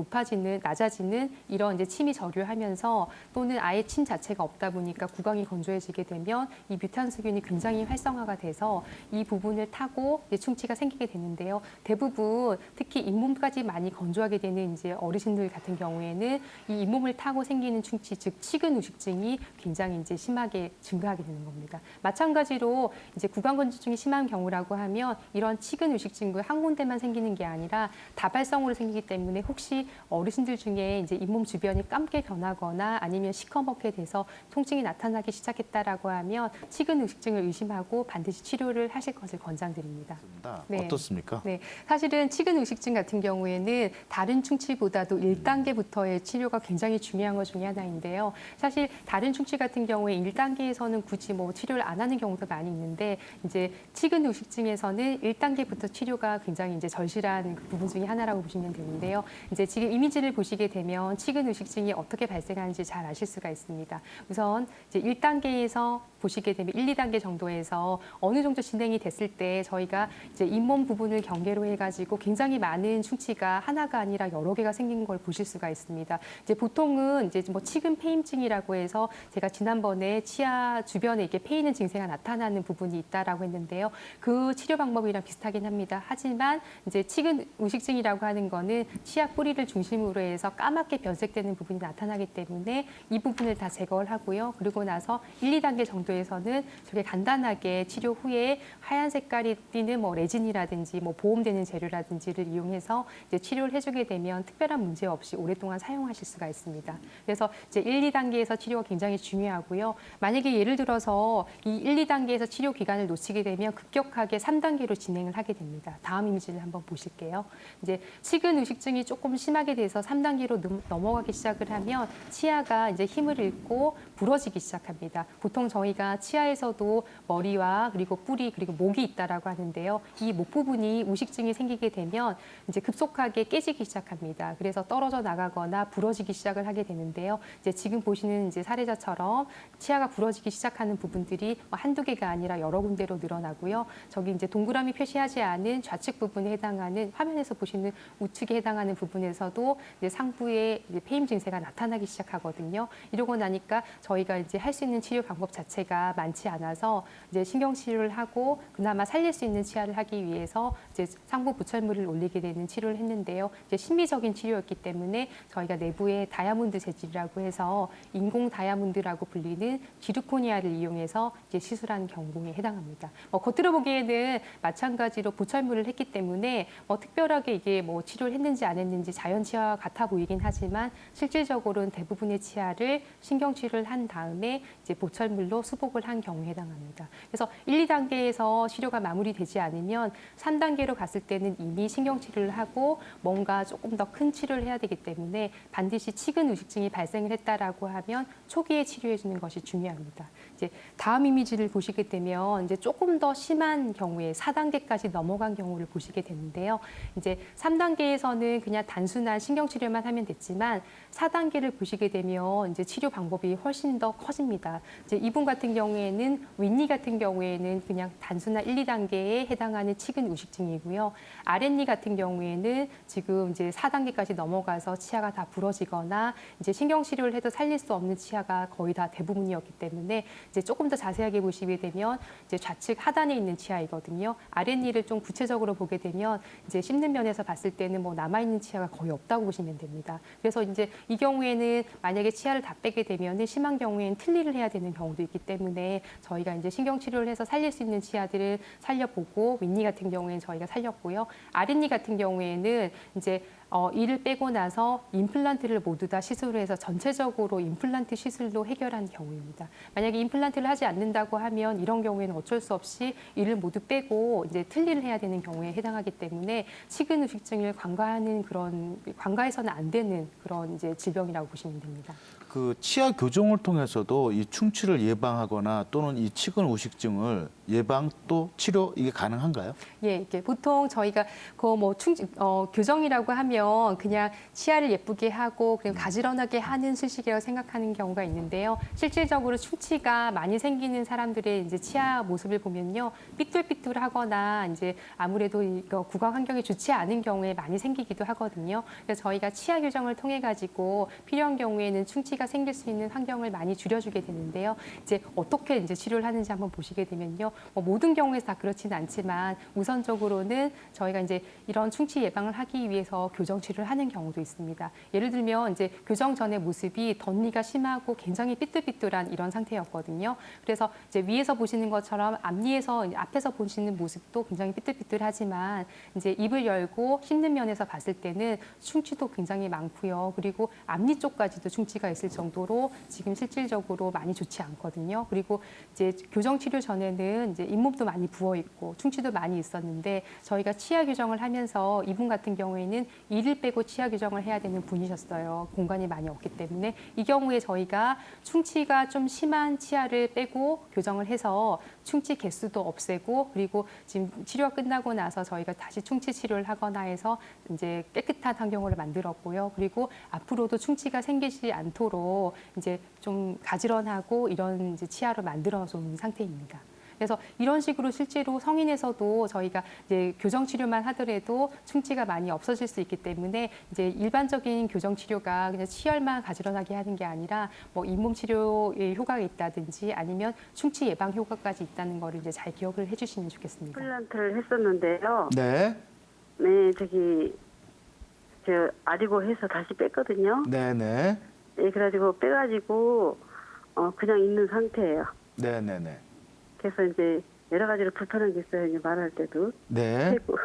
낮아지는 이런 이제 침이 저류하면서 또는 아예 침 자체가 없다 보니까 구강이 건조해지게 되면 이 뮤탄스균이 굉장히 활성화가 돼서 이 부분을 타고 이제 충치가 생기게 되는데요. 대부분 특히 잇몸까지 많이 건조하게 되는 이제 어르신들 같은 경우에는 이 잇몸을 타고 생기는 충치, 즉 치근 우식증이 굉장히 이제 심하게 증가하게 되는 겁니다. 마찬가지로 이제 구강 건조증이 심한 경우라고 하면 이런 치근 우식증도 한 군데만 생기는 게 아니라 다발성으로 생기기 때문에 혹시 어르신들 중에 이제 잇몸 주변이 감게 변하거나 아니면 시커멓게 돼서 통증이 나타나기 시작했다라고 하면 치근 우식증을 의심하고 반드시 치료를 하실 것을 권장드립니다. 네. 어떻습니까? 네, 사실은 치근 우식증 같은 경우에는 다른 충치보다도 1단계부터의 치료가 굉장히 중요한 것 중에 하나인데요. 사실 다른 충치 같은 경우에 1단계에서는 굳이 뭐 치료를 안 하는 경우도 많이 있는데 이제 치근 우식증에서는 1단계부터 치료가 굉장히 이제 절실한 부분 중에 하나라고 보시면 되는데요. 이제 지금 이미지를 보시게 되면 치근 우식증이 어떻게 발생하는지 잘 아실 수가 있습니다. 우선 이제 1단계에서 보시게 되면 1, 2단계 정도에서 어느 정도 진행이 됐을 때 저희가 이제 잇몸 부분을 경계로 해가지고 굉장히 많은 충치가 하나가 아니라 여러 개가 생긴 걸 보실 수가 있습니다. 이제 보통은 이제 뭐 치근 페임증이라고 해서 제가 지난번에 치아 주변에 이렇게 페이는 증세가 나타나는 부분이 있다라고 했는데요. 그 치료 방법이랑 비슷하긴 합니다. 하지만 이제 치근 우식증이라고 하는 거는 치아 뿌리를 중심으로 해서 까맣게 변색되는 부분이 나타나기 때문에 이 부분을 다 제거를 하고요. 그리고 나서 1, 2단계 정도에서는 저게 간단하게 치료 후에 하얀 색깔이 띠는 뭐 레진이라든지 뭐 보험되는 재료라든지를 이용해서 이제 치료를 해주게 되면 특별한 문제 없이 오랫동안 사용하실 수가 있습니다. 그래서 이제 1, 2단계에서 치료가 굉장히 중요하고요. 만약에 예를 들어서 이 1, 2단계에서 치료 기간을 놓치게 되면 급격하게 3단계로 진행을 하게 됩니다. 다음 이미지를 한번 보실게요. 이제 치근 의식증이 조금 심하게 돼서 3단계로 넘어가기 시작을 하면 치아가 이제 힘을 잃고 부러지기 시작합니다. 보통 저희가 치아에서도 머리와 그리고 뿌리 그리고 목이 있다라고 하는데요. 이 목 부분이 우식증이 생기게 되면 이제 급속하게 깨지기 시작합니다. 그래서 떨어져 나가거나 부러지기 시작을 하게 되는데요. 이제 지금 보시는 이제 사례자처럼 치아가 부러지기 시작하는 부분들이 한두 개가 아니라 여러 군데로 늘어나고요. 저기 이제 동그라미 표시하지 않은 좌측 부분에 해당하는 화면에서 보시는 우측에 해당하는 부분에서도 이제 상부에 이제 페임 증세가 나타나기 시작하거든요. 이러고 나니까 저희가 이제 할 수 있는 치료 방법 자체가 많지 않아서 이제 신경 치료를 하고 그나마 살릴 수 있는 치아를 하기 위해서 이제 상부 부철물을 올리게 되는 치료를 했는데요. 이제 심미적인 치료였기 때문에 저희가 내부에 다이아몬드 재질이라고 해서 인공 다이아몬드라고 불리는 지르코니아를 이용해서 이제 시술한 경우에 해당합니다. 겉으로 보기에는 마찬가지로 부철물을 했기 때문에 특별하게 이게 뭐 치료를 했는지 안 했는지 자연 치아와 같아 보이긴 하지만 실질적으로는 대부분의 치아를 신경 치료를 한 다음에 이제 보철물로 수복을 한 경우에 해당합니다. 그래서 1, 2단계에서 치료가 마무리되지 않으면 3단계로 갔을 때는 이미 신경 치료를 하고 뭔가 조금 더 큰 치료를 해야 되기 때문에 반드시 치근 의식증이 발생을 했다라고 하면 초기에 치료해 주는 것이 중요합니다. 이제 다음 이미지를 보시게 되면 이제 조금 더 심한 경우에 4단계까지 넘어간 경우를 보시게 되는데요. 이제 3단계에서는 그냥 단순한 신경 치료만 하면 됐지만 4단계를 보시게 되면 이제 치료 방법이 훨씬 더 커집니다. 이제 이분 같은 경우에는 윗니 같은 경우에는 그냥 단순한 1, 2단계에 해당하는 치근 우식증이고요. 아랫니 같은 경우에는 지금 이제 4단계까지 넘어가서 치아가 다 부러지거나 이제 신경 치료를 해도 살릴 수 없는 치아가 거의 다 대부분이었기 때문에 이제 조금 더 자세하게 보시게 되면 이제 좌측 하단에 있는 치아이거든요. 아랫니를 좀 구체적으로 보게 되면 이제 씹는 면에서 봤을 때는 뭐 남아있는 치아가 거의 없다고 보시면 됩니다. 그래서 이제 이 경우에는 만약에 치아를 다 빼게 되면은 심한 경우에는 틀니를 해야 되는 경우도 있기 때문에 저희가 이제 신경 치료를 해서 살릴 수 있는 치아들을 살려보고 윗니 같은 경우에는 저희가 살렸고요. 아랫니 같은 경우에는 이제 이를 빼고 나서 임플란트를 모두 다 시술을 해서 전체적으로 임플란트 시술로 해결한 경우입니다. 만약에 임플란트를 하지 않는다고 하면 이런 경우에는 어쩔 수 없이 이를 모두 빼고 이제 틀니를 해야 되는 경우에 해당하기 때문에 치근 의식증을 관과하는 그런 관과해서는 안 되는 그런 이제 질병이라고 보시면 됩니다. 그 치아 교정을 통해서도 이 충치를 예방하거나 또는 이 치근 우식증을 예방 또 치료 이게 가능한가요? 예, 이게 보통 저희가 교정이라고 하면 그냥 치아를 예쁘게 하고 그냥 가지런하게 하는 수식이라고 생각하는 경우가 있는데요. 실질적으로 충치가 많이 생기는 사람들의 이제 치아 모습을 보면요, 삐뚤삐뚤하거나 이제 아무래도 구강 환경이 좋지 않은 경우에 많이 생기기도 하거든요. 그래서 저희가 치아 교정을 통해 가지고 필요한 경우에는 충치가 생길 수 있는 환경을 많이 줄여주게 되는데요. 이제 어떻게 이제 치료를 하는지 한번 보시게 되면요. 모든 경우에서 다 그렇지는 않지만 우선적으로는 저희가 이제 이런 충치 예방을 하기 위해서 교정 치료를 하는 경우도 있습니다. 예를 들면 이제 교정 전의 모습이 덧니가 심하고 굉장히 삐뚤삐뚤한 이런 상태였거든요. 그래서 이제 위에서 보시는 것처럼 앞에서 보시는 모습도 굉장히 삐뚤삐뚤하지만 이제 입을 열고 씹는 면에서 봤을 때는 충치도 굉장히 많고요. 그리고 앞니 쪽까지도 충치가 있을 정도로 지금 실질적으로 많이 좋지 않거든요. 그리고 이제 교정 치료 전에는 이제 잇몸도 많이 부어 있고 충치도 많이 있었는데 저희가 치아 교정을 하면서 이분 같은 경우에는 이를 빼고 치아 교정을 해야 되는 분이셨어요. 공간이 많이 없기 때문에 이 경우에 저희가 충치가 좀 심한 치아를 빼고 교정을 해서 충치 개수도 없애고 그리고 지금 치료가 끝나고 나서 저희가 다시 충치 치료를 하거나 해서 이제 깨끗한 환경을 만들었고요. 그리고 앞으로도 충치가 생기지 않도록 이제 좀 가지런하고 이런 이제 치아를 만들어 놓은 상태입니다. 그래서 이런 식으로 실제로 성인에서도 저희가 이제 교정 치료만 하더라도 충치가 많이 없어질 수 있기 때문에 이제 일반적인 교정 치료가 그냥 치열만 가지런하게 하는 게 아니라 뭐 잇몸 치료에 효과가 있다든지 아니면 충치 예방 효과까지 있다는 거를 이제 잘 기억을 해주시면 좋겠습니다. 임플란트를 했었는데요. 네. 네, 저 아리고 해서 다시 뺐거든요. 네네. 네, 그래가지고 빼가지고 그냥 있는 상태예요. 네네네. 그래서 이제 여러 가지로 불편한 게 있어요. 이제 말할 때도 네. 빼고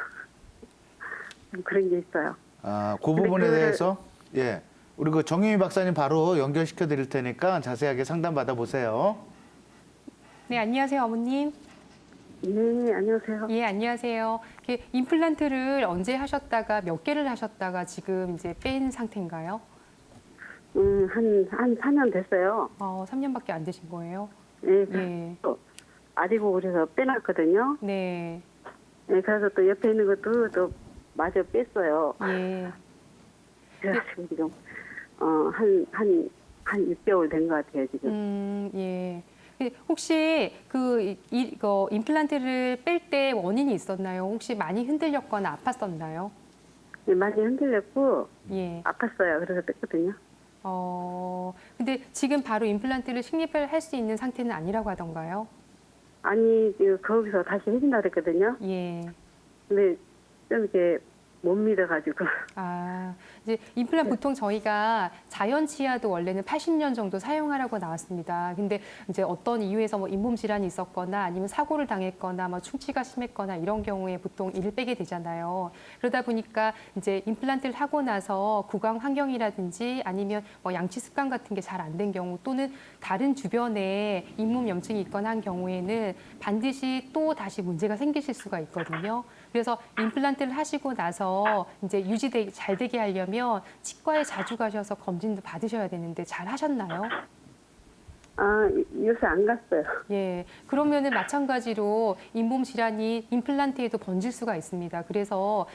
좀 그런 게 있어요. 아, 그 부분에 대해서 예. 우리 그 정유미 박사님 바로 연결시켜 드릴 테니까 자세하게 상담 받아보세요. 네, 안녕하세요, 어머님. 네, 안녕하세요. 예, 안녕하세요. 이렇게 임플란트를 언제 하셨다가 몇 개를 하셨다가 지금 이제 뺀 상태인가요? 한 4년 됐어요. 3년밖에 안 되신 거예요? 네, 예. 또 아리고 그래서 빼놨거든요. 네. 네, 그래서 또 옆에 있는 것도 또 마저 뺐어요. 예. 그래가지고 지금 한 6개월 된 것 같아요, 지금. 예. 혹시 이거 임플란트를 뺄 때 원인이 있었나요? 혹시 많이 흔들렸거나 아팠었나요? 네, 많이 흔들렸고 예. 아팠어요. 그래서 뺐거든요. 근데 지금 바로 임플란트를 식립을 할 수 있는 상태는 아니라고 하던가요? 아니, 거기서 다시 해준다 그랬거든요. 예. 근데 좀 이렇게 못 믿어가지고. 이제 임플란트 보통 저희가 자연 치아도 원래는 80년 정도 사용하라고 나왔습니다. 근데 이제 어떤 이유에서 뭐 잇몸 질환이 있었거나 아니면 사고를 당했거나 뭐 충치가 심했거나 이런 경우에 보통 이를 빼게 되잖아요. 그러다 보니까 이제 임플란트를 하고 나서 구강 환경이라든지 아니면 뭐 양치 습관 같은 게 잘 안 된 경우 또는 다른 주변에 잇몸 염증이 있거나 한 경우에는 반드시 또 다시 문제가 생기실 수가 있거든요. 그래서 임플란트를 하시고 나서 이제 잘 되게 하려면 치과에 자주 가셔서 검진도 받으셔야 되는데 잘 하셨나요? 요새 안 갔어요. 예, 그러면은 마찬가지로 잇몸 질환이 임플란트에도 번질 수가 있습니다. 그래서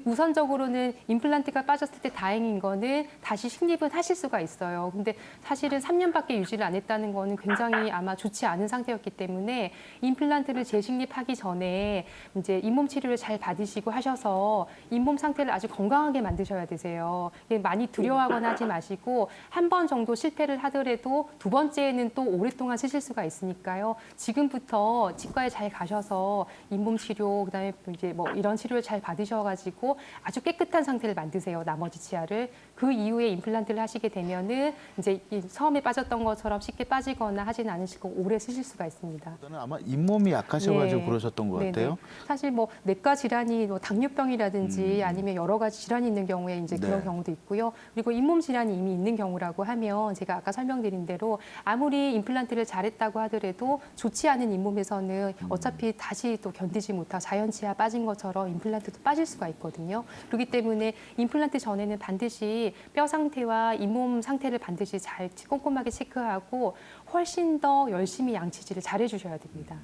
우선적으로는 임플란트가 빠졌을 때 다행인 거는 다시 식립은 하실 수가 있어요. 근데 사실은 3년밖에 유지를 안 했다는 거는 굉장히 아마 좋지 않은 상태였기 때문에 임플란트를 재식립하기 전에 이제 잇몸 치료를 잘 받으시고 하셔서 잇몸 상태를 아주 건강하게 만드셔야 되세요. 많이 두려워하거나 하지 마시고 한 번 정도 실패를 하더라도 두 번째는 또 오랫동안 쓰실 수가 있으니까요. 지금부터 치과에 잘 가셔서 잇몸 치료, 그다음에 이제 뭐 이런 치료를 잘 받으셔가지고 아주 깨끗한 상태를 만드세요. 나머지 치아를. 그 이후에 임플란트를 하시게 되면은 이제 처음에 빠졌던 것처럼 쉽게 빠지거나 하진 않으시고 오래 쓰실 수가 있습니다. 저는 아마 잇몸이 약하셔가지고 예. 그러셨던 것 네네. 같아요. 사실 뭐 내과 질환이 뭐 당뇨병이라든지 아니면 여러 가지 질환이 있는 경우에 이제 네. 그런 경우도 있고요. 그리고 잇몸 질환이 이미 있는 경우라고 하면 제가 아까 설명드린 대로 아무리 임플란트를 잘했다고 하더라도 좋지 않은 잇몸에서는 어차피 다시 또 견디지 못하고 자연치아 빠진 것처럼 임플란트도 빠질 수가 있거든요. 그렇기 때문에 임플란트 전에는 반드시 뼈 상태와 잇몸 상태를 반드시 잘 꼼꼼하게 체크하고 훨씬 더 열심히 양치질을 잘 해주셔야 됩니다.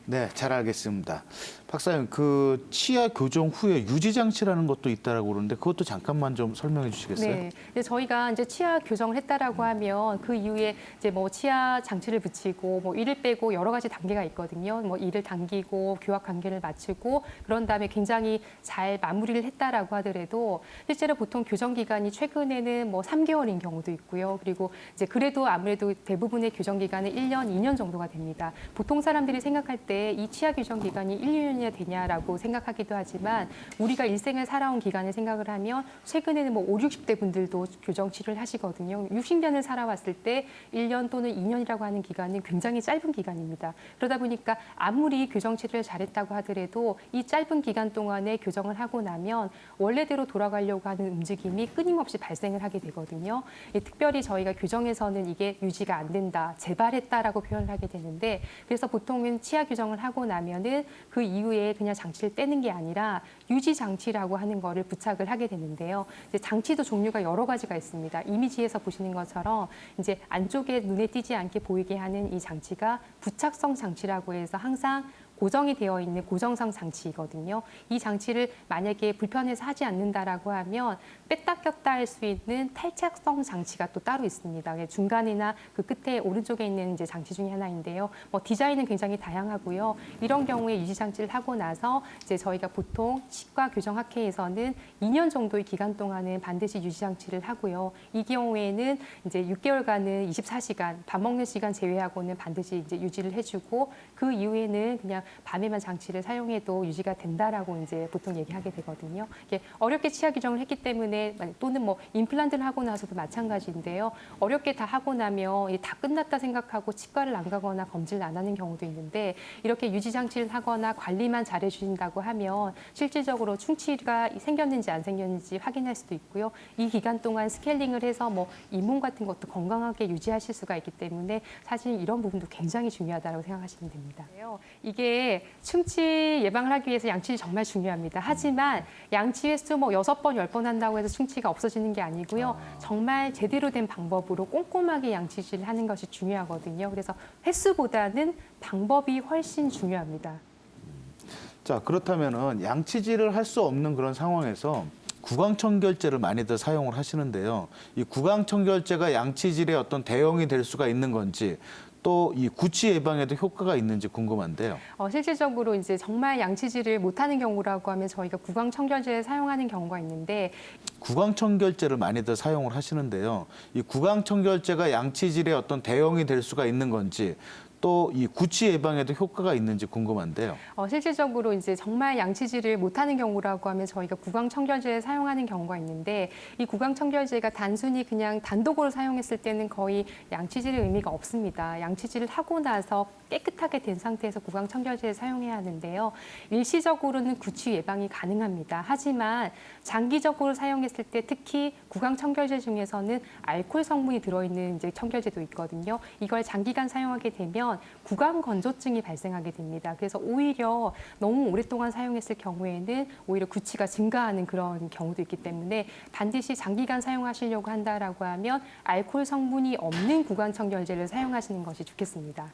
네, 잘 알겠습니다. 박사님, 그 치아 교정 후에 유지 장치라는 것도 있다라고 그러는데 그것도 잠깐만 좀 설명해 주시겠어요? 네, 이제 저희가 이제 치아 교정을 했다라고 하면 그 이후에 이제 뭐 치아 장치를 붙이고 뭐 이를 빼고 여러 가지 단계가 있거든요. 뭐 이를 당기고 교합 관계를 맞추고 그런 다음에 굉장히 잘 마무리를 했다라고 하더라도 실제로 보통 교정 기간이 최근에는 뭐 3개월인 경우도 있고요. 그리고 이제 그래도 아무래도 대부분의 교정 기간은 1년, 2년 정도가 됩니다. 보통 사람들이 생각할 때 이 치아 교정 기간이 1, 2년이나 되냐라고 생각하기도 하지만 우리가 일생을 살아온 기간을 생각을 하면 최근에는 뭐 5, 60대 분들도 교정 치료를 하시거든요. 60년을 살아왔을 때 1년 또는 2년이라고 하는 기간은 굉장히 짧은 기간입니다. 그러다 보니까 아무리 교정 치료를 잘했다고 하더라도 이 짧은 기간 동안에 교정을 하고 나면 원래대로 돌아가려고 하는 움직임이 끊임없이 발생을 하게 되거든요. 특별히 저희가 교정에서는 이게 유지가 안 된다, 재발했다라고 표현을 하게 되는데 그래서 보통은 치아 교정 규정을 하고 나면은 그 이후에 그냥 장치를 떼는 게 아니라 유지 장치라고 하는 거를 부착을 하게 되는데요. 이제 장치도 종류가 여러 가지가 있습니다. 이미지에서 보시는 것처럼 이제 안쪽에 눈에 띄지 않게 보이게 하는 이 장치가 부착성 장치라고 해서 항상 고정이 되어 있는 고정성 장치이거든요. 이 장치를 만약에 불편해서 하지 않는다라고 하면 뺐다 꼈다 할 수 있는 탈착성 장치가 또 따로 있습니다. 중간이나 그 끝에 오른쪽에 있는 이제 장치 중에 하나인데요. 뭐 디자인은 굉장히 다양하고요. 이런 경우에 유지 장치를 하고 나서 이제 저희가 보통 치과 교정학회에서는 2년 정도의 기간 동안은 반드시 유지 장치를 하고요. 이 경우에는 이제 6개월간은 24시간 밥 먹는 시간 제외하고는 반드시 이제 유지를 해주고 그 이후에는 그냥 밤에만 장치를 사용해도 유지가 된다라고 이제 보통 얘기하게 되거든요. 이게 어렵게 치아 규정을 했기 때문에 또는 뭐 임플란트를 하고 나서도 마찬가지인데요. 어렵게 다 하고 나면 다 끝났다 생각하고 치과를 안 가거나 검진을 안 하는 경우도 있는데 이렇게 유지 장치를 하거나 관리만 잘해 주신다고 하면 실질적으로 충치가 생겼는지 안 생겼는지 확인할 수도 있고요. 이 기간 동안 스케일링을 해서 뭐 잇몸 같은 것도 건강하게 유지하실 수가 있기 때문에 사실 이런 부분도 굉장히 중요하다고 생각하시면 됩니다. 이게 충치 예방을 하기 위해서 양치질이 정말 중요합니다. 하지만 양치 횟수 뭐 6번, 10번 한다고 해서 충치가 없어지는 게 아니고요. 정말 제대로 된 방법으로 꼼꼼하게 양치질을 하는 것이 중요하거든요. 그래서 횟수보다는 방법이 훨씬 중요합니다. 자, 그렇다면은 양치질을 할 수 없는 그런 상황에서 구강청결제를 많이들 사용을 하시는데요. 이 구강청결제가 양치질의 어떤 대형이 될 수가 있는 건지 또 이 구취 예방에도 효과가 있는지 궁금한데요. 실질적으로 이제 정말 양치질을 못하는 경우라고 하면 저희가 구강청결제를 사용하는 경우가 있는데 구강청결제를 많이들 사용을 하시는데요. 이 구강청결제가 양치질의 어떤 대형이 될 수가 있는 건지 또 이 구취 예방에도 효과가 있는지 궁금한데요. 실질적으로 이제 정말 양치질을 못하는 경우라고 하면 저희가 구강청결제를 사용하는 경우가 있는데 이 구강청결제가 단순히 그냥 단독으로 사용했을 때는 거의 양치질의 의미가 없습니다. 양치질을 하고 나서 깨끗하게 된 상태에서 구강청결제를 사용해야 하는데요. 일시적으로는 구취 예방이 가능합니다. 하지만 장기적으로 사용했을 때 특히 구강청결제 중에서는 알코올 성분이 들어있는 이제 청결제도 있거든요. 이걸 장기간 사용하게 되면 구강 건조증이 발생하게 됩니다. 그래서 오히려 너무 오랫동안 사용했을 경우에는 오히려 구취가 증가하는 그런 경우도 있기 때문에 반드시 장기간 사용하시려고 한다라고 하면 알코올 성분이 없는 구강 청결제를 사용하시는 것이 좋겠습니다.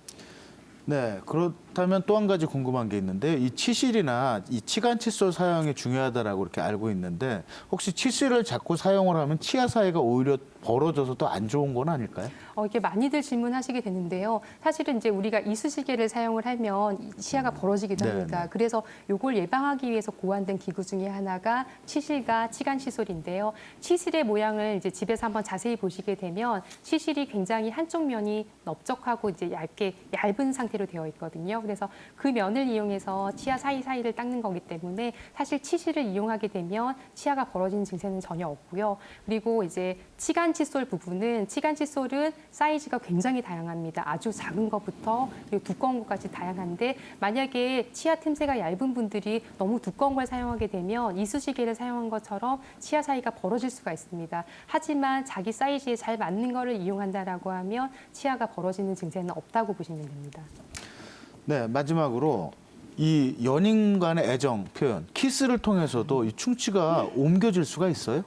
네, 그렇다면 또 한 가지 궁금한 게 있는데 이 치실이나 이 치간 칫솔 사용이 중요하다라고 이렇게 알고 있는데 혹시 치실을 자꾸 사용을 하면 치아 사이가 오히려 벌어져서 또 안 좋은 건 아닐까요? 이렇게 많이들 질문하시게 되는데요. 사실은 이제 우리가 이쑤시개를 사용을 하면 치아가 벌어지기도 합니다. 네네. 그래서 이걸 예방하기 위해서 고안된 기구 중에 하나가 치실과 치간 칫솔인데요. 치실의 모양을 이제 집에서 한번 자세히 보시게 되면 치실이 굉장히 한쪽 면이 넓적하고 이제 얇은 상태로 되어 있거든요. 그래서 그 면을 이용해서 치아 사이사이를 닦는 거기 때문에 사실 치실을 이용하게 되면 치아가 벌어지는 증세는 전혀 없고요. 그리고 이제 치간 칫솔 부분은 치간 칫솔은 사이즈가 굉장히 다양합니다. 아주 작은 것부터 그리고 두꺼운 것까지 다양한데 만약에 치아 틈새가 얇은 분들이 너무 두꺼운 걸 사용하게 되면 이쑤시개를 사용한 것처럼 치아 사이가 벌어질 수가 있습니다. 하지만 자기 사이즈에 잘 맞는 거를 이용한다라고 하면 치아가 벌어지는 증세는 없다고 보시면 됩니다. 네, 마지막으로 이 연인 간의 애정 표현, 키스를 통해서도 이 충치가 옮겨질 수가 있어요?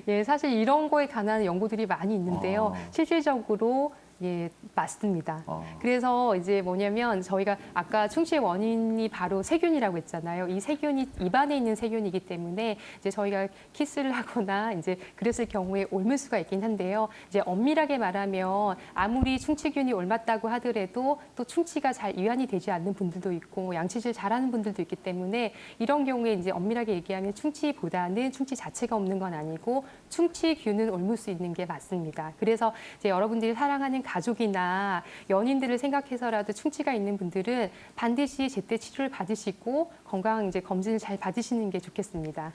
예, 사실 이런 거에 관한 연구들이 많이 있는데요. 실질적으로 예, 맞습니다. 그래서 이제 뭐냐면 저희가 아까 충치의 원인이 바로 세균이라고 했잖아요. 이 세균이 입안에 있는 세균이기 때문에 이제 저희가 키스를 하거나 이제 그랬을 경우에 옮을 수가 있긴 한데요. 이제 엄밀하게 말하면 아무리 충치균이 옮았다고 하더라도 또 충치가 잘 이완이 되지 않는 분들도 있고 양치질 잘하는 분들도 있기 때문에 이런 경우에 이제 엄밀하게 얘기하면 충치보다는 충치 자체가 없는 건 아니고 충치균은 옮을 수 있는 게 맞습니다. 그래서 이제 여러분들이 사랑하는 가족이나 연인들을 생각해서라도 충치가 있는 분들은 반드시 제때 치료를 받으시고 건강 이제 검진을 잘 받으시는 게 좋겠습니다.